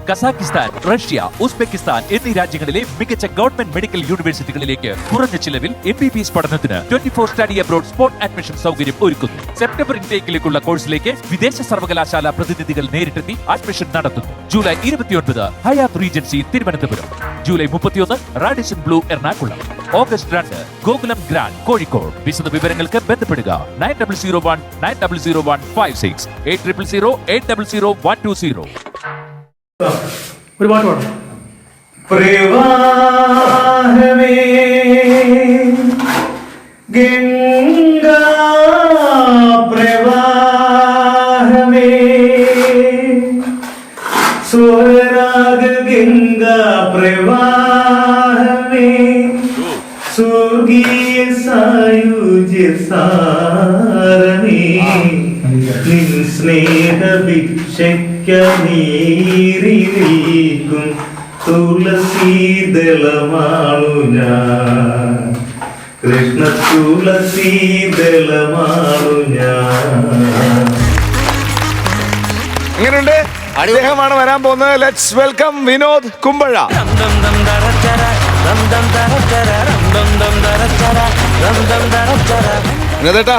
Kazakhstan, Russia, Uzbekistan എന്നീ രാജ്യങ്ങളിലെ മികച്ച ഗവൺമെന്റ് മെഡിക്കൽ യൂണിവേഴ്സിറ്റികളിലേക്ക് കുറഞ്ഞ ചിലവിൽ MBBS പഠനത്തിന് 24 സ്റ്റഡി അബ്രോഡ് സ്പോട്ട് അഡ്മിഷൻ സൗകര്യം ഒരുക്കുന്നു. സെപ്റ്റംബർ ഇൻടേക്കിലേക്കുള്ള കോഴ്സിലേക്ക് വിദേശ സർവകലാശാല പ്രതിനിധികൾ നേരിട്ടെത്തി അഡ്മിഷൻ നടത്തുന്നു. July 29 Hyatt Regency Thiruvananthapuram, July 31 Radisson Blu Ernakulam, August 2 Gokulam grand Kozhikode. വിശദ വിവരങ്ങൾക്ക് ബന്ധപ്പെടുക 9001900156 8000800120. ഒരു പാട്ട് പാടാം. പ്രവാഹമേ ഗംഗാ പ്രവാഹമേ സ്വരരാഗ ഗംഗാ പ്രവാഹമേ സ്വർഗീയ സായുജ്യ സാരമേ നിൻ സ്നേഹ ഭിക്ഷയ്ക്കനീറി നിൽക്കും തുളസീദളമാണു ഞാൻ, കൃഷ്ണ തുളസീദളമാണു ഞാൻ. എങ്ങനെയുണ്ട്? അദ്ദേഹമാണ് വരാൻ പോകുന്നത്. Let's welcome Vinod Kumbazha. വിനോദേട്ടാ,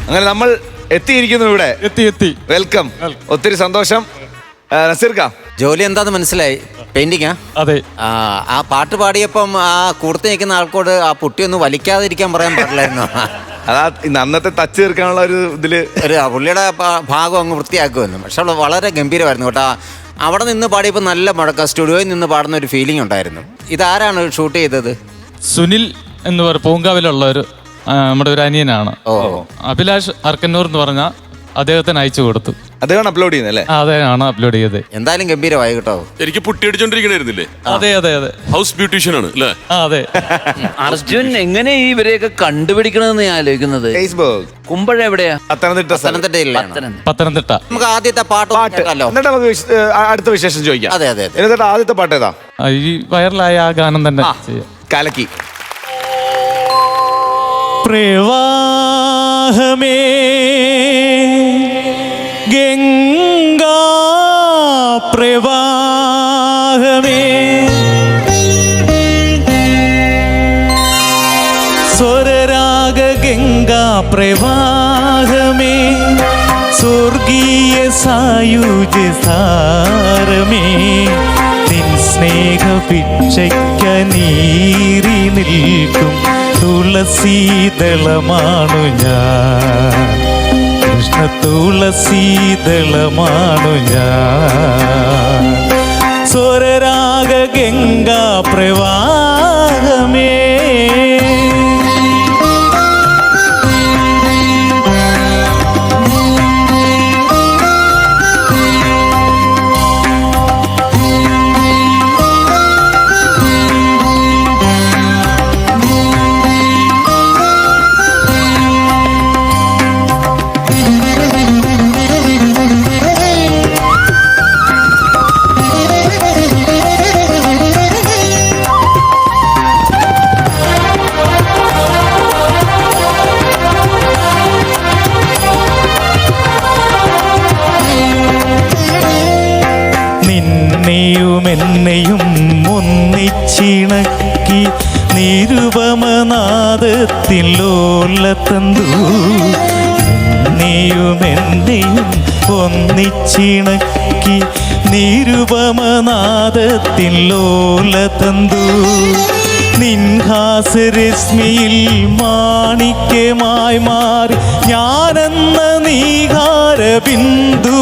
അങ്ങനെ നമ്മൾ എത്തിയിരിക്കുന്നു ഇവിടെ. എത്തി വെൽക്കം. ഒത്തിരി സന്തോഷം. നസീർക്ക, ജോലി എന്താന്ന് മനസ്സിലായി? പെയിന്റിങ്ങാ? അതെ. ആ പാട്ട് പാടിയപ്പം ആ കൂടത്ത് നിൽക്കുന്ന ആൾക്കോട് ആ പുട്ടിയൊന്ന് വലിക്കാതിരിക്കാൻ പറയാൻ പാടില്ലായിരുന്നു. അതാ ഇന്ന് അന്നത്തെ ടച്ച് തീർക്കാനുള്ള ഒരു ഇതില് പുള്ളിയുടെ ഭാഗം അങ്ങ് വൃത്തിയാക്കുമായിരുന്നു. പക്ഷെ അവൾ വളരെ ഗംഭീരമായിരുന്നു കേട്ടോ. അവിടെ നിന്ന് പാടിയപ്പോൾ നല്ല മുഴക്കം, സ്റ്റുഡിയോയിൽ നിന്ന് പാടുന്ന ഒരു ഫീലിംഗ് ഉണ്ടായിരുന്നു. ഇതാരാണ് ഷൂട്ട് ചെയ്തത്? സുനിൽ എന്ന് പറയുന്ന പൂങ്കാവിലുള്ള നമ്മുടെ ഒരു അനിയനാണ്. അഭിലാഷ് അർക്കന്നൂർ എന്ന് പറഞ്ഞ അദ്ദേഹത്തിന് അയച്ചു കൊടുത്തു. അദ്ദേഹമാണ് അപ്ലോഡ് ചെയ്യുന്നത്. അദ്ദേഹമാണ് അപ്ലോഡ് ചെയ്തത്. എന്തായാലും ഗംഭീരമായി കേട്ടോ. എനിക്ക് പുട്ടി അടിച്ചോണ്ടിരിക്കണായിരുന്നില്ലേ? അതെ. ഹൗസ് ബ്യൂട്ടീഷ്യൻ ആണ് അല്ലേ? അതെ. അർജുൻ എങ്ങനെ ഇവരെയൊക്കെ കണ്ടുപിടിക്കണമെന്ന് ഞാൻ ആലോചിക്കുന്നത്. ഫേസ്ബുക്ക്. കുമ്പഴ എവിടെയാ? പത്തനംതിട്ട. നമുക്ക് ആദ്യത്തെ പാട്ട് കേൾക്കാമല്ലോ. എന്നിട്ട് നമുക്ക് അടുത്ത വിശേഷം ചോദിക്കാം. അതെ. എന്നിട്ട് ആദ്യത്തെ പാട്ട് ഏതാ? ഈ വൈറലായ ആ ഗാനം തന്നെ കലക്കി. പ്രവാഹമേ ഗംഗാ പ്രവാഹമേ സ്വരരാഗ ഗംഗാ പ്രവാഹമേ സ്വർഗീയ സായുജ്യ സാരമേ നിൻ സ്നേഹ ഭിക്ഷയ്ക്കനീറി നിൽക്കും തുളസീദളമാണു ഞാൻ, കൃഷ്ണ തുളസീദളമാണു ഞാൻ. സ്വരരാഗ ഗംഗാ പ്രവാഹമേ. എന്നെയും ഒന്നിച്ചിണക്കി നിരുപമനാദത്തിൽ ലോലതന്തു. എന്നെയും ഒന്നിച്ചിണക്കി നിരുപമനാദത്തിൽ ലോലതന്തു. നിൻഹാസരശ്മിയിൽ മാണിക്യമായി മാറി ഞാനെന്ന നീഹാര ബിന്ദു.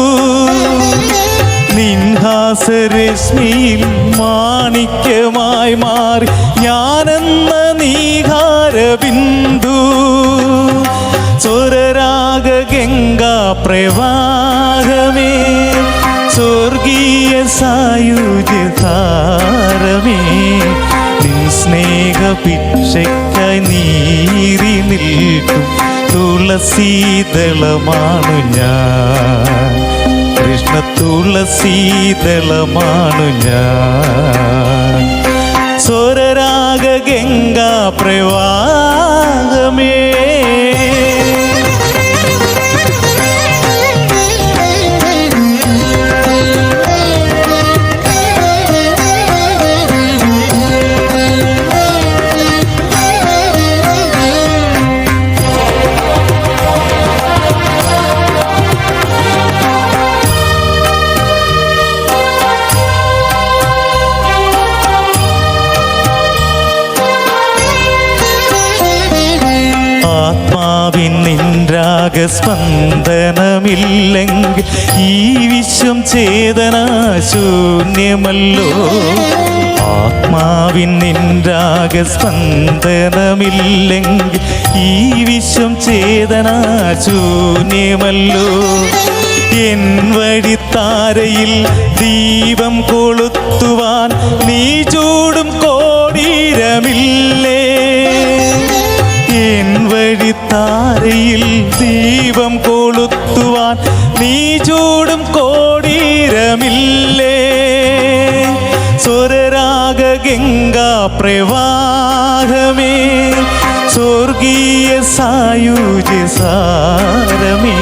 നിൻഹാസരശ്മിയിൽ മാണിക്യമായി മാറി ഞാനെന്ന നീഹാര ബിന്ദു. സ്വരരാഗ ഗംഗാ പ്രവാഹമേ സ്വർഗീയ സായുജ്യ താരമേ നിൻ സ്നേഹ ഭിക്ഷയ്ക്കായി നീറി നിൽക്കും തുളസീദളമാണു ഞാൻ, കൃഷ്ണ തുളസീദളമാണു ഞാൻ. സ്വരരാഗ ഗംഗാ പ്രവാഹമേ. രാഗസ്പന്ദനമില്ലെങ്കിൽ ഈ വിശ്വം ചേതനാശൂന്യമല്ലോ. ആത്മാവിൻ നിൻ രാഗസ്പന്ദനമില്ലെങ്കിൽ ഈ വിശ്വം ചേതനാശൂന്യമല്ലോ. എൻ വഴിത്താരയിൽ ദീപം കൊളുത്തുവാൻ നീ ചൂടും കോടീരമില്ലേ. എൻ വഴിത്താരയിൽ ദീപം കൊളുത്തുവാൻ നീ ചൂടും കോടീരമില്ലേ. സ്വരരാഗ ഗംഗാ പ്രവാഹമേ, സ്വർഗീയ സായുജ്യ സാരമേ,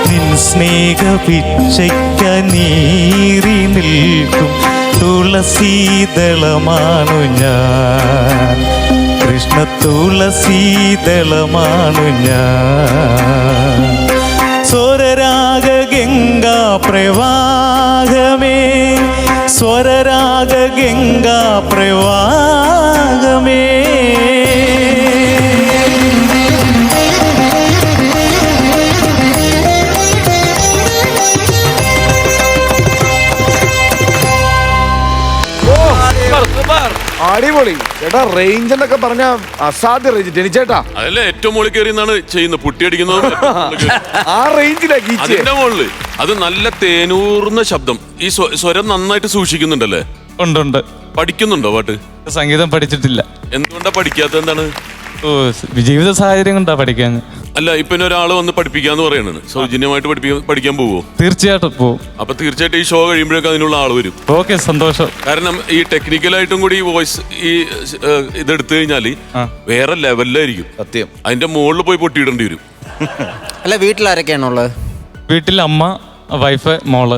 നിൻ സ്നേഹഭിക്ഷയ്ക്ക നീറി നിൽക്കും തുളസീദളമാണു ഞാൻ. കൃഷ്ണ തുളസീദളമാണു ഞാൻ. സ്വരരാഗ ഗംഗാ പ്രവാഹമേ, സ്വരരാഗ ഗംഗാ പ്രവാഹമേ. അടിപൊളി ചേട്ടാ. റേഞ്ച് എന്നൊക്കെ പറഞ്ഞ അസാധ്യ റേഞ്ച് ടെനിച്ചേട്ടാ. അതല്ലേ ഏറ്റവും മുകളിൽ കയറി എന്നാണ് ചെയ്യുന്നത്, പുട്ടിയടിക്കുന്നത്. ആ റേഞ്ചിലാക്കി അതിന്റെ മുകളില് അത് നല്ല തേനൂർന്ന ശബ്ദം. ഈ സ്വരം നന്നായിട്ട് സൂക്ഷിക്കുന്നുണ്ടല്ലേ? ഉണ്ട്. പഠിക്കുന്നുണ്ടോ പാട്ട്? സംഗീതം പഠിച്ചിട്ടില്ല. എന്തുകൊണ്ടാ പഠിക്കാത്ത? എന്താണ്? ജീവിത സാഹചര്യം കൊണ്ടാ പഠിക്കാൻ. അല്ല, ഇപ്പൊ ഒരാള് വന്ന് പഠിപ്പിക്കാന്ന് പറയണത്, സൗജന്യമായിട്ട് പഠിക്കാൻ പോവോ? തീർച്ചയായിട്ടും പോവും. അപ്പൊ തീർച്ചയായിട്ടും ഈ ഷോ കഴിയുമ്പോഴേക്കും അതിനുള്ള ആള് വരും. ഓക്കെ, സന്തോഷം. കാരണം ഈ ടെക്നിക്കലായിട്ടും കൂടി ഈ വോയിസ് ഈ ഇതെടുത്തു കഴിഞ്ഞാല് വേറെ ലെവലിലായിരിക്കും. സത്യം. അതിന്റെ മുകളിൽ പോയി പൊട്ടിയിടേണ്ടി വരും. അല്ല, വീട്ടിലാരൊക്കെയാണുള്ളത്? വീട്ടിൽ അമ്മ, വൈഫ്, മോള്.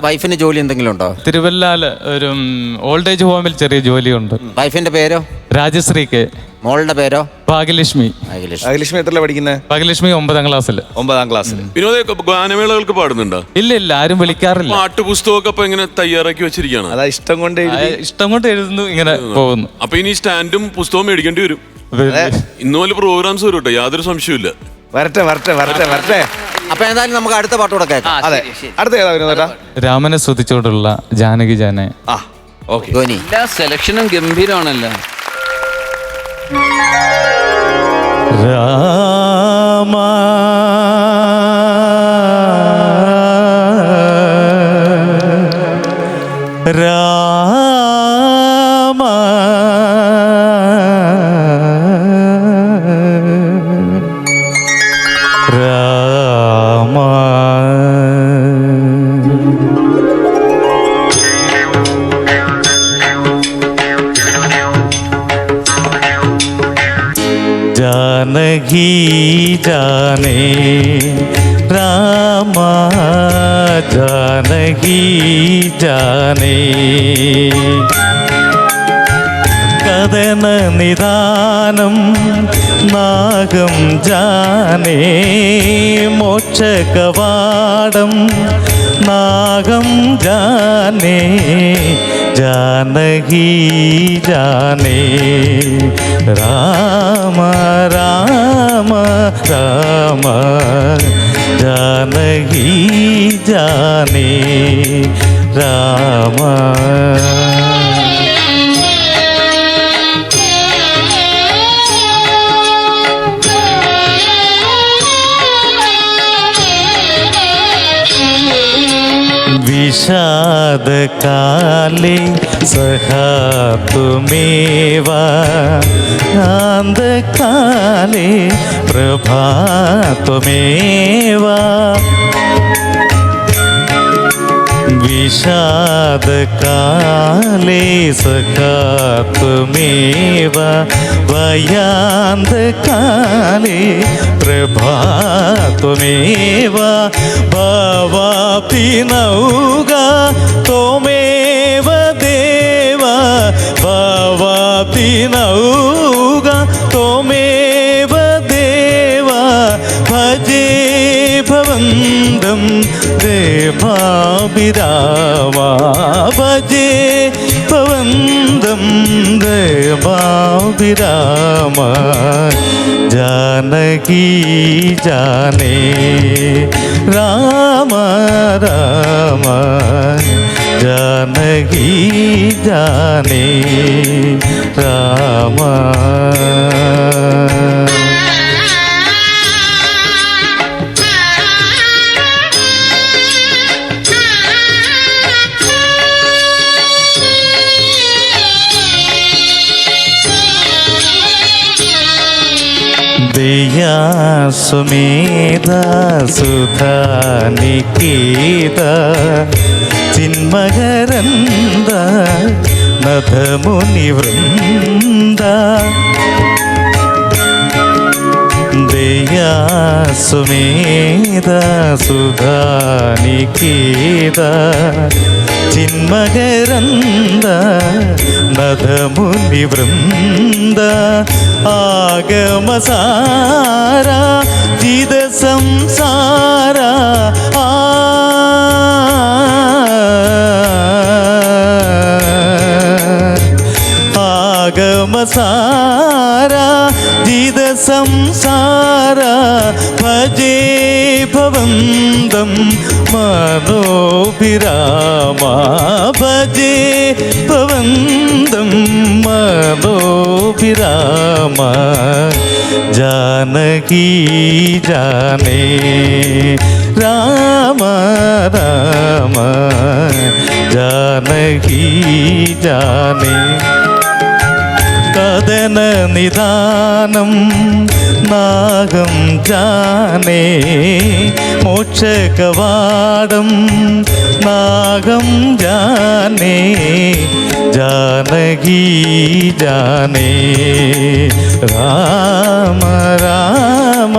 വൈഫിന് ജോലി എന്തെങ്കിലും ഉണ്ടോ? തിരുവല്ലാല് ഒരു ഓൾഡ് ഏജ് ഹോമിൽ ചെറിയ ജോലിയുണ്ട്. വൈഫിന്റെ പേരോ? രാജശ്രീ കെ. മോളുടെ പേരോ? ഭാഗ്യലക്ഷ്മി. അഖിലക്ഷ്മി എത്രല്ല പഠിക്കുന്നത്? ഭാഗ്യലക്ഷ്മി 9ാം ക്ലാസ്സിൽ. 9ാം ക്ലാസ്സിൽ. വിനോദ ഗാനമേളകൾക്ക് പാടുന്നുണ്ടോ? ഇല്ല, ആരും വിളിക്കാറില്ല. പാട്ടുപുസ്തകമൊക്കെ അപ്പൊ ഇങ്ങനെ തയ്യാറാക്കി വെച്ചിരിക്കുകയാണ്. അതാ ഇഷ്ടം കൊണ്ട് എഴുതുന്നു, ഇങ്ങനെ പോകുന്നു. അപ്പൊ ഇനി സ്റ്റാൻഡും പുസ്തകവും മേടിക്കേണ്ടി വരും. ഇന്ന് പോലെ പ്രോഗ്രാംസ് വരും കേട്ടോ, യാതൊരു സംശയമില്ല. വരട്ടെ. അപ്പൊ എന്തായാലും നമുക്ക് അടുത്ത പാട്ടുകൂടെ കേൾക്കാം. അതെ, അടുത്ത ഏതാ വിനോദേട്ടാ? രാമനെ സ്തുതിച്ചോടുള്ള ജാനകി ജാനെ. ധ്വനി എല്ലാ സെലക്ഷനും ഗംഭീരമാണല്ലോ. രാമ രാമ രാമ जानकी जाने राम जानकी जाने कदन निदानं नागं जाने मोक्षकवाडं नागं जाने जानकी जाने राम राम राम जानकी जाने राम. विषादकाले सहातुमेव आन्धकाले प्रभातुमेव. विषादकाले सखात्मेव वयान्धकाले प्रभात्मेव. भवाप्ति नौगा त्वमेव देव, भवाप्ति नौगा त्वमेव देव. भजे भवन्दं देवाभिरामा, भजे भवन्दं देवाभिरामा. ജാനകി ജാനേ രാമ രാമ ജാനകി ജാനേ രാമ. ദയാസുമേധ സുധാനികേത ചിന്മകരന്ദ നഥമുനിവൃന്ദ. ദയാസുമേധ സുധാനികേത ചിന്മകരന്ദ നഥമുനിവൃന്ദ. ആഗമസാര ജിത സംസാര ആഗമസാര ജിത സംസാര ഭജേ ഭവന്തം മനോഭിരാമ ഭജേ ഭവന്തം മനോഭിരാമ. ജാനകി ജാനേ രാമ രാമ ജാനകി ജാനേ. കദന നിദാനം നാഗം ജാനേ മോക്ഷകവാടം നാഗം ജാനേ ജാനകി ജാനേ രാമ രാമ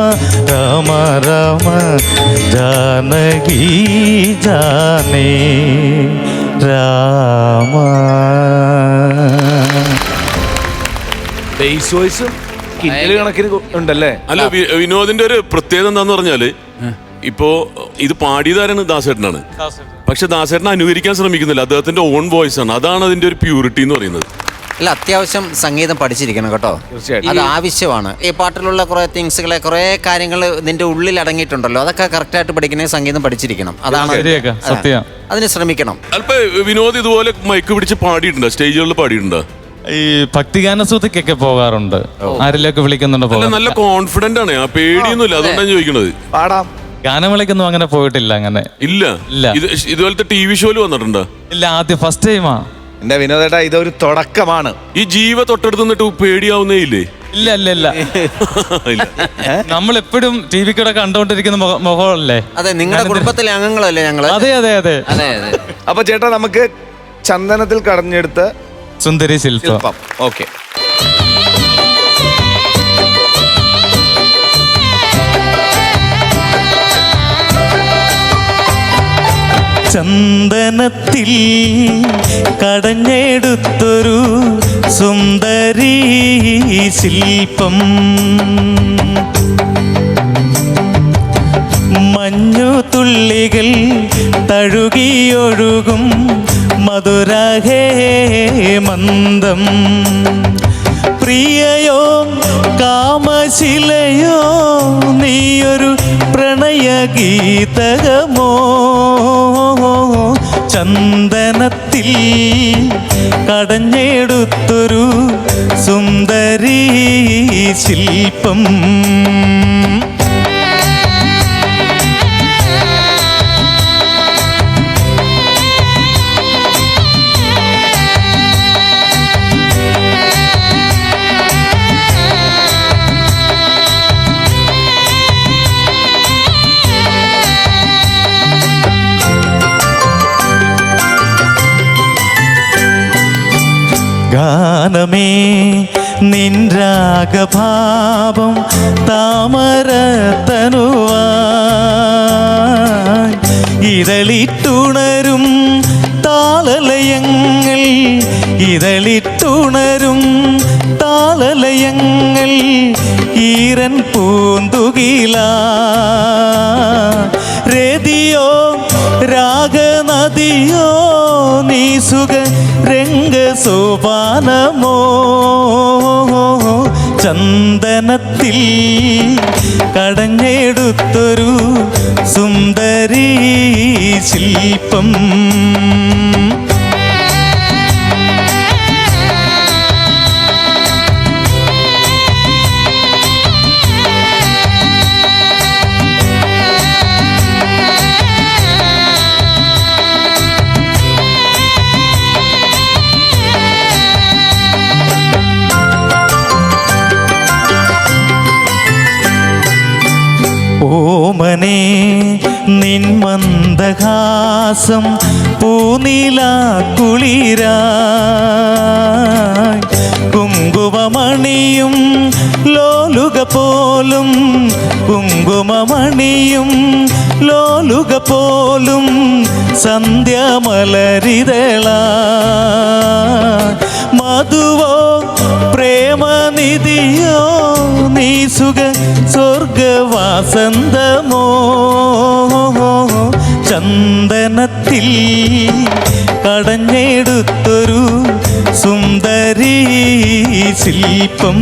രാമ രാമ ജാനകി ജാനേ രാമ. ബേസ് വോയിസും കിൻഡൽ കണക്കിന് ഉണ്ടല്ലേ? അല്ല, വിനോദിന്റെ ഒരു പ്രത്യേകത എന്താന്ന് പറഞ്ഞാല് ഇപ്പോ ഇത് പാടിയതാരാണ്? ദാസേട്ടനാണ്. പക്ഷെ ദാസേട്ടനെ അനുകരിക്കാൻ ശ്രമിക്കുന്നില്ല, അദ്ദേഹത്തിന്റെ ഓൺ വോയിസ് ആണ്. അതാണ് അതിന്റെ ഒരു പ്യൂരിറ്റി എന്ന് പറയുന്നത്. അല്ല, അത്യാവശ്യം സംഗീതം പഠിച്ചിരിക്കണം കേട്ടോ. തീർച്ചയായിട്ടും. അത് ആവശ്യമാണ്. ഈ പാട്ടിലുള്ള കുറെ തിങ്സുകളെ കുറെ കാര്യങ്ങൾ നിന്റെ ഉള്ളിൽ അടങ്ങിയിട്ടുണ്ടല്ലോ, അതൊക്കെ കറക്റ്റായിട്ട് പഠിക്കണേ സംഗീതം പഠിച്ചിരിക്കണം. അതാണ് സത്യം. അതിന് ശ്രമിക്കണം. അല്പ വിനോദ് ഇതുപോലെ മൈക്ക് പിടിച്ച് പാടിയിട്ടുണ്ടോ? സ്റ്റേജുകളിൽ പാടിയിട്ടുണ്ടോ? ഈ ഭക്തിഗാന സൂതിക്കൊക്കെ പോകാറുണ്ട്, ആരിലൊക്കെ വിളിക്കുന്നുണ്ട്. അല്ല, നല്ല കോൺഫിഡന്റ് ആണ്, ആ പേടിയൊന്നുമില്ല, അതുകൊണ്ടാണ് ചോദിക്കണത്. പാടാം. ഗാനമേളയ്ക്കൊന്നും അങ്ങനെ പോയിട്ടില്ല. അങ്ങനെ ഇല്ല. ഇതുപോലത്തെ TV ഷോയിൽ വന്നിട്ടുണ്ടോ? ഇല്ല, ആദ്യം ഫസ്റ്റ് ടൈമാ. എന്റെ വിനോദേട്ടാ, ഇതൊരു തുടക്കമാണ്. ഈ ജീവ തൊട്ടടുത്ത് നിന്നിട്ട് പേടിയാവുന്നേ ഇല്ലേ? ഇല്ല ഇല്ല ഇല്ല നമ്മളെപ്പോഴും TV കൂടെ കണ്ടോണ്ടിരിക്കുന്ന മുഖമല്ലേ. അതെ, നിങ്ങളുടെ കുടുംബത്തിലെ അംഗങ്ങളല്ലേ ഞങ്ങള്. അതെ അതെ അതെ. അപ്പൊ ചേട്ടാ, നമുക്ക് ചന്ദനത്തിൽ കടഞ്ഞെടുത്ത് സുന്ദരി ശില്പം. ഓക്കെ. ചന്ദനത്തിൽ കടഞ്ഞെടുത്തൊരു സുന്ദരി ശില്പം മഞ്ഞു തുള്ളികൾ തഴുകിയൊഴുകും മധുരഹേ മന്ദം. പ്രിയയോ കാമശിലയോ നീയൊരു പ്രണയഗീതകമോ. ചന്ദനത്തിൽ കടഞ്ഞെടുത്തൊരു സുന്ദരി ശില്പം. ഗാനമേ നിൻരാഗഭാവം താമരത്തനുവാൻ ഇതളിട്ടുണരും താളലയങ്ങൾ ഇതളിട്ടുണരും താളലയങ്ങൾ ഈരൻ പൂന്തുകിലാ രതിയോ രാഗനദിയോ നീ സുഖ രംഗ സോപാനമോ ചന്ദനത്തിൽ ചന്ദനത്തിൽ കടഞ്ഞെടുത്തൊരു സുന്ദരീ ശില്പം. ഓമനേ നിൻ മന്ദഹാസം പൂനില കുളിരായി കുങ്കുമമണിയും ലോലുക പോലും കുങ്കുമമണിയും ലോലുക പോലും സന്ധ്യമലരിതള മധുവോ പ്രേമനിധിയോ നീ സുഖ സ്വർഗവാസന്തമോ ചന്ദനത്തിൽ കടഞ്ഞെടുത്തൊരു സുന്ദരീ ശില്പം.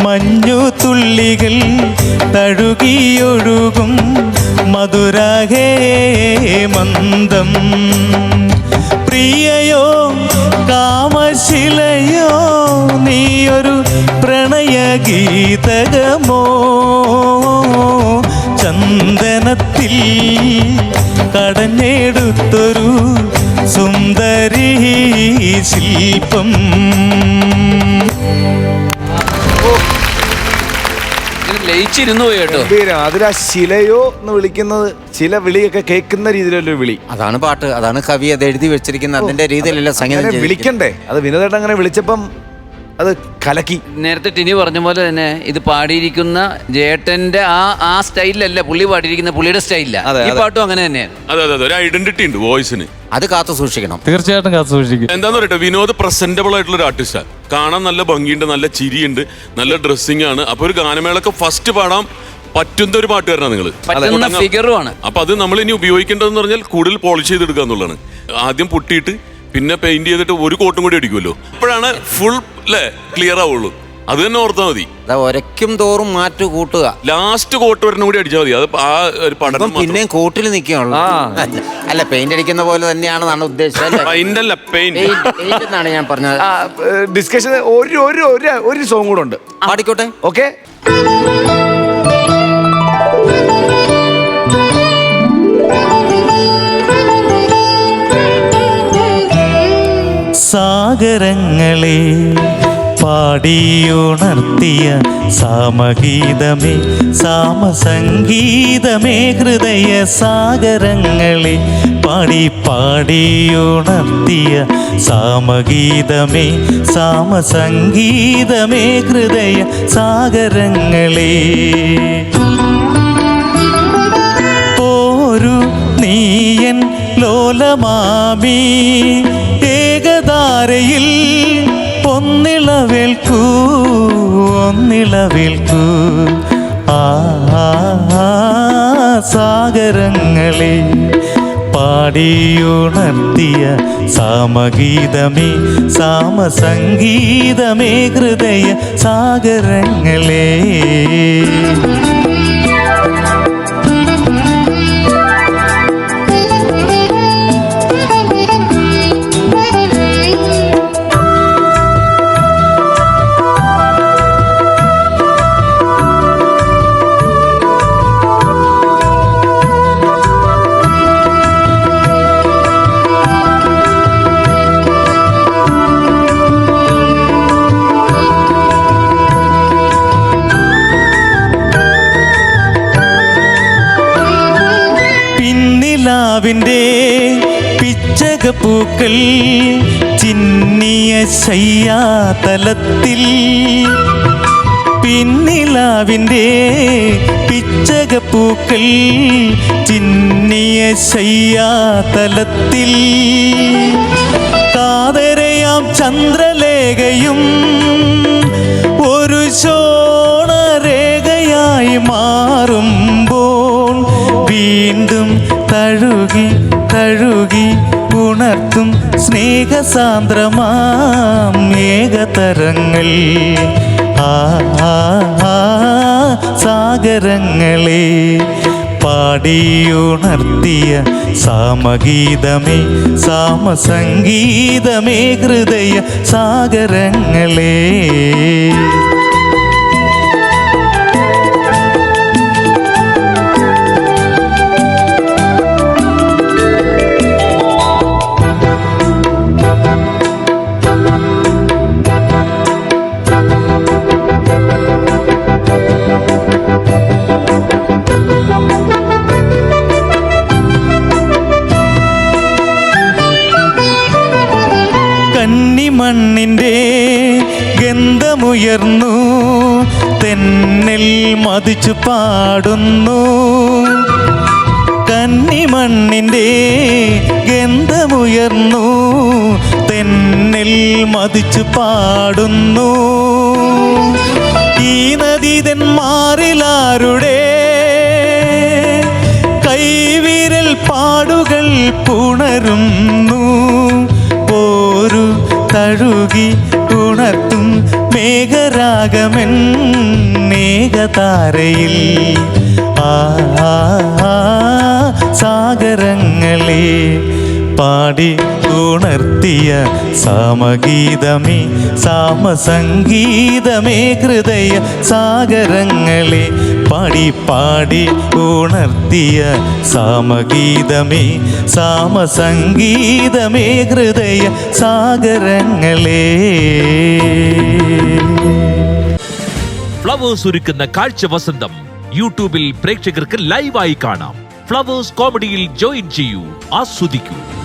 മഞ്ഞു തുള്ളികൾ തഴുകിയൊഴുകും മധുരഹേ മന്ദം. പ്രിയയോ കാമശിലയോ നീയൊരു പ്രണയഗീതകമോ ചന്ദനത്തിൽ കടഞ്ഞെടുത്തൊരു സുന്ദരീ ശില്പം. ലയിച്ചിരുന്നു പോയി കേട്ടോ. ഗംഭീരം. അതിലാ ശിലയോ എന്ന് വിളിക്കുന്നത് ചില വിളിയൊക്കെ കേൾക്കുന്ന രീതിയിലൊരു വിളി. അതാണ് പാട്ട്, അതാണ് കവി അത് എഴുതി വെച്ചിരിക്കുന്നത്. അതിന്റെ രീതിയിലല്ല സംഗീതം അങ്ങനെ വിളിക്കണ്ടേ? അത് വിനോദേട്ടൻ അങ്ങനെ വിളിച്ചപ്പം അത് കലക്കി. നേരത്തെ ടിനി പറഞ്ഞ പോലെ തന്നെ ഇത് പാടിയിരിക്കുന്ന ജേട്ടന്റെ ആ സ്റ്റൈലിലല്ല പുള്ളി പാടിയിരിക്കുന്ന, പുള്ളിയുടെ സ്റ്റൈലില്ല. ഈ പാട്ടും അങ്ങനെ തന്നെയാണ്. അതെ അതെ, ഒരു ഐഡന്റിറ്റി ഉണ്ട് വോയിസിന്. അത് കാത്തു സൂക്ഷിക്കണം, തീർച്ചയായിട്ടും കാത്തു സൂക്ഷിക്കും. എന്താന്ന് പറയട്ടെ, വിനോദ് പ്രസന്റബിൾ ആയിട്ടുള്ള ഒരു ആർട്ടിസ്റ്റാണ്. കാണാൻ നല്ല ഭംഗിയുണ്ട്, നല്ല ചിരിയുണ്ട്, നല്ല ഡ്രസ്സിംഗ് ആണ്. അപ്പൊ ഒരു ഗാനമേളക്ക് ഫസ്റ്റ് പാടാൻ പറ്റുന്ന ഒരു പാട്ടുകാരനാണ് നിങ്ങൾ. ഫിഗറുമാണ്. അപ്പൊ അത് നമ്മൾ ഇനി ഉപയോഗിക്കേണ്ടതെന്ന് പറഞ്ഞാൽ കൂടുതൽ പോളിഷ് ചെയ്തെടുക്കുക എന്നുള്ളതാണ്. ആദ്യം പൊട്ടിയിട്ട് പിന്നെ പെയിന്റ് ചെയ്തിട്ട് ഒരു കോട്ടും കൂടി അടിക്കുമല്ലോ, അപ്പോഴാണ് ഫുൾ ക്ലിയർ ആവുള്ളൂ. അത് തന്നെ ഓർത്താൽ മതി. ഒരയ്ക്കും തോറും മാറ്റു കൂട്ടുക. ലാസ്റ്റ് കോട്ട് വരണം കൂടി അടിച്ചാൽ മതി. അത് ആ ഒരു പഠനം പിന്നെയും കോട്ടിൽ നിൽക്കുകയുള്ളൂ. അല്ല, പെയിന്റ് അടിക്കുന്ന പോലെ തന്നെയാണെന്നാണ് ഉദ്ദേശിച്ചത്. പെയിന്റ് അല്ല, പെയിന്റ് എന്നാണ് ഞാൻ പറഞ്ഞത്. ഡിസ്കഷൻ ഒരു സോങ് കൂടെ ഉണ്ട്, പാടിക്കോട്ടെ. ഓക്കെ. സാഗരങ്ങളെ പാടിയുണർത്തിയ സാമഗീതമേ സാമസംഗീതമേ ഹൃദയ സാഗരങ്ങളെ പാടിയുണർത്തിയ സാമഗീതമേ സാമസംഗീതമേ ഹൃദയ സാഗരങ്ങളെ പോരു നീയൻ ലോലമാമി ഏകധാരയിൽ ഒന്നിളവേൽക്കൂ സാഗരങ്ങളെ പാടിയുണർത്തിയ സാമഗീതമേ സാമസംഗീതമേ ഹൃദയ സാഗരങ്ങളെ. പിന്നിലാവിൻ്റെ പിച്ചകപ്പൂക്കൾ ചിന്നിയ ശയ്യാതലത്തിൽ പിന്നിലാവിൻ്റെ പിച്ചകപ്പൂക്കൾ ചിന്നിയ ശയ്യാതലത്തിൽ കാതരയാം ചന്ദ്രലേഖയും ഒരു ശോണരേഖയായി മാറുമ്പോൾ വീണ്ടും തഴുകി ഉണർത്തും സ്നേഹസാന്ദ്രമാം ഏകതരങ്ങൾ ആ ആ, ആ, സാഗരങ്ങളെ പാടിയുണർത്തിയ സാമഗീതമേ സാമസംഗീതമേ ഹൃദയ സാഗരങ്ങളെ. കന്നിമണ്ണിൻ്റെ ഗന്ധമുയർന്നു തെന്നൽ മതിച്ചു പാടുന്നു. കന്നിമണ്ണിൻ്റെ ഗന്ധമുയർന്നു തെന്നൽ മതിച്ചു പാടുന്നു. ഈ നദീതന്മാരിലാരുടെ കൈവിരൽ പാടുകൾ പുണരുന്നു. ഒരു തഴുകി ഉണർത്തും മേഘരാഗമൻ മേഘതാരയിൽ ആ ആ, ആ, സാഗരങ്ങളെ പാടി ഉണർത്തിയ സാമഗീതമേ സാമസംഗീതമേ ഹൃദയ സാഗരങ്ങളെ പാടി പാടി ഉണർത്തിയ സാമഗീതമേ സാമസംഗീതമേ ഹൃദയ സാഗരങ്ങളെ. ഫ്ലവേഴ്സ് ഒരുക്കുന്ന കാഴ്ച വസന്തം യൂട്യൂബിൽ പ്രേക്ഷകർക്ക് ലൈവായി കാണാം. ഫ്ലവേഴ്സ് കോമഡിയിൽ ജോയിൻ ചെയ്യൂ, ആസ്വദിക്കൂ.